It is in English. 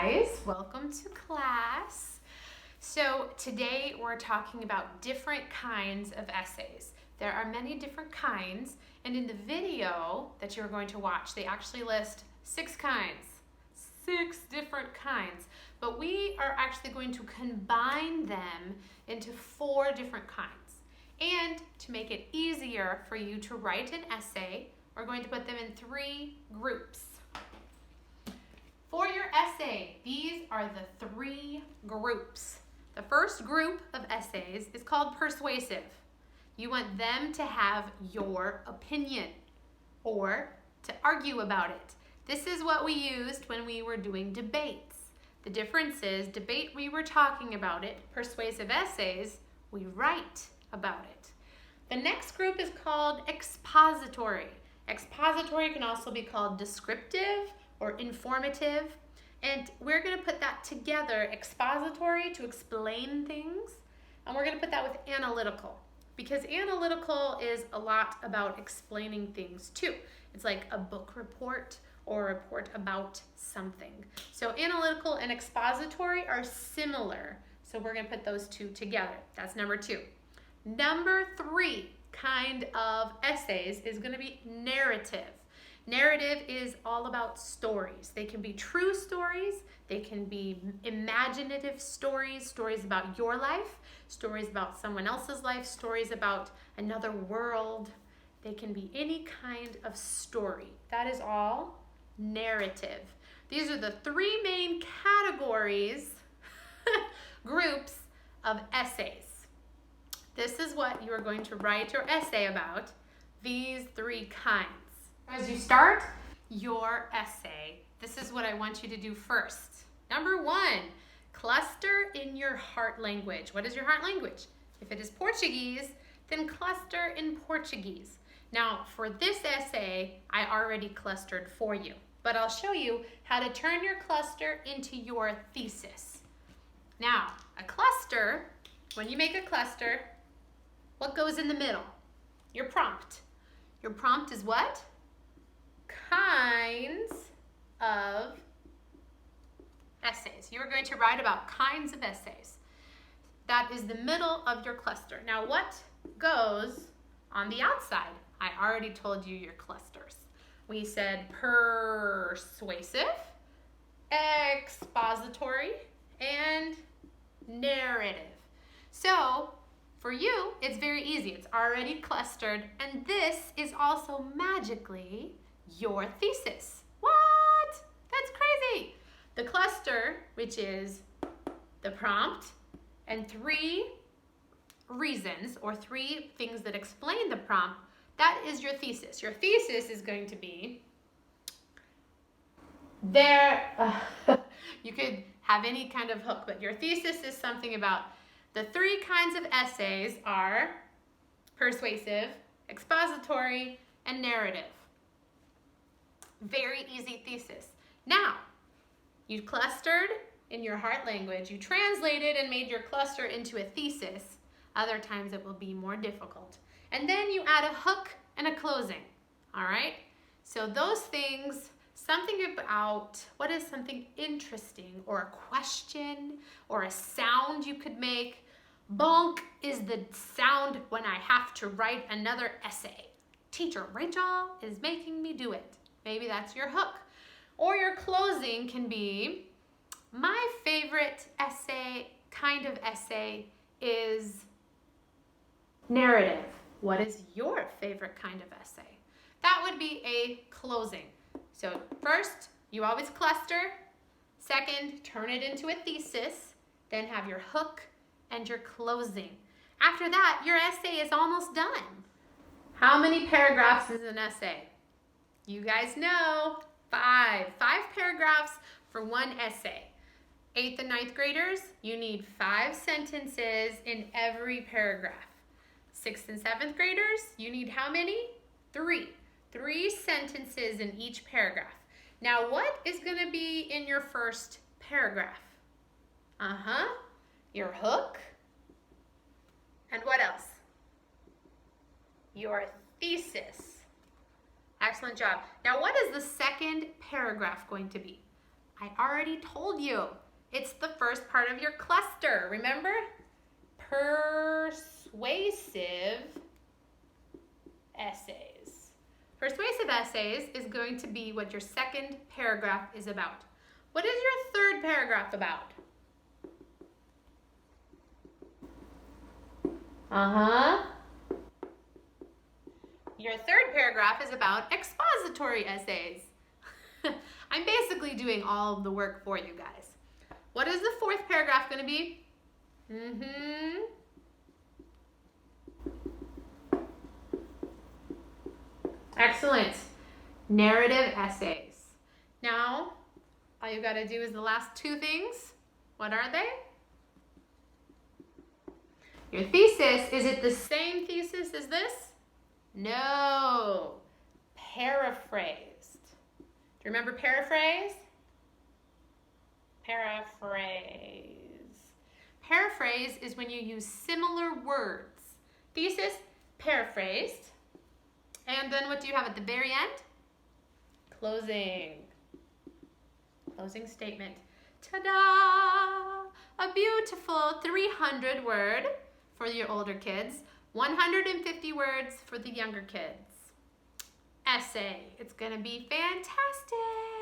guys, welcome to class. So today we're talking about different kinds of essays. There are many different kinds, and in the video that you're going to watch, they actually list 6 kinds, 6 different kinds, but we are actually going to combine them into 4 different kinds. And to make it easier for you to write an essay, we're going to put them in 3 groups. For your essay, these are the 3 groups. The first group of essays is called persuasive. You want them to have your opinion or to argue about it. This is what we used when we were doing debates. The difference is debate, we were talking about it. Persuasive essays, we write about it. The next group is called expository. Expository can also be called descriptive or informative, and we're going to put that together, expository to explain things, and we're going to put that with analytical, because analytical is a lot about explaining things too. It's like a book report or a report about something. So analytical and expository are similar, so we're going to put those 2 together. That's number 2. Number 3 kind of essays is going to be narrative. Narrative is all about stories. They can be true stories, they can be imaginative stories, stories about your life, stories about someone else's life, stories about another world. They can be any kind of story. That is all narrative. These are the 3 main categories, groups of essays. This is what you are going to write your essay about, these 3 kinds. As you start your essay, this is what I want you to do first. Number 1, cluster in your heart language. What is your heart language? If it is Portuguese, then cluster in Portuguese. Now, for this essay, I already clustered for you, but I'll show you how to turn your cluster into your thesis. Now, a cluster, when you make a cluster, what goes in the middle? Your prompt. Your prompt is what? Kinds of essays. You're going to write about kinds of essays. That is the middle of your cluster. Now, what goes on the outside? I already told you your clusters. We said persuasive, expository, and narrative. So, for you, it's very easy. It's already clustered, and this is also magically your thesis. What? That's crazy. The cluster, which is the prompt, and 3 reasons or 3 things that explain the prompt, that is your thesis. Your thesis is going to be there. You could have any kind of hook, but your thesis is something about the 3 kinds of essays are persuasive, expository, and narrative. Very easy thesis. Now, you clustered in your heart language, you translated and made your cluster into a thesis. Other times it will be more difficult. And then you add a hook and a closing, all right? So those things, something about what is something interesting or a question or a sound you could make. Bonk is the sound when I have to write another essay. Teacher Rachel is making me do it. Maybe that's your hook. Or your closing can be, my favorite essay, kind of essay, is narrative. What is your favorite kind of essay? That would be a closing. So first, you always cluster. Second, turn it into a thesis. Then have your hook and your closing. After that, your essay is almost done. How many paragraphs is an essay? You guys know, 5 paragraphs for one essay. 8th and 9th graders, you need 5 sentences in every paragraph. 6th and 7th graders, you need how many? 3. 3 sentences in each paragraph. Now, what is going to be in your first paragraph? Your hook. And what else? Your thesis. Excellent job. Now, what is the second paragraph going to be? I already told you. It's the first part of your cluster, remember? Persuasive essays. Persuasive essays is going to be what your second paragraph is about. What is your third paragraph about? Your third paragraph is about expository essays. I'm basically doing all of the work for you guys. What is the fourth paragraph going to be? Excellent. Narrative essays. Now, all you got to do is the last two things. What are they? Your thesis, is it the same thesis as this? No. Paraphrased. Do you remember paraphrase? Paraphrase. Paraphrase is when you use similar words. Thesis, paraphrased. And then what do you have at the very end? Closing. Closing statement. Ta-da! A beautiful 300 word for your older kids, 150 words for the younger kids. Essay. It's going to be fantastic.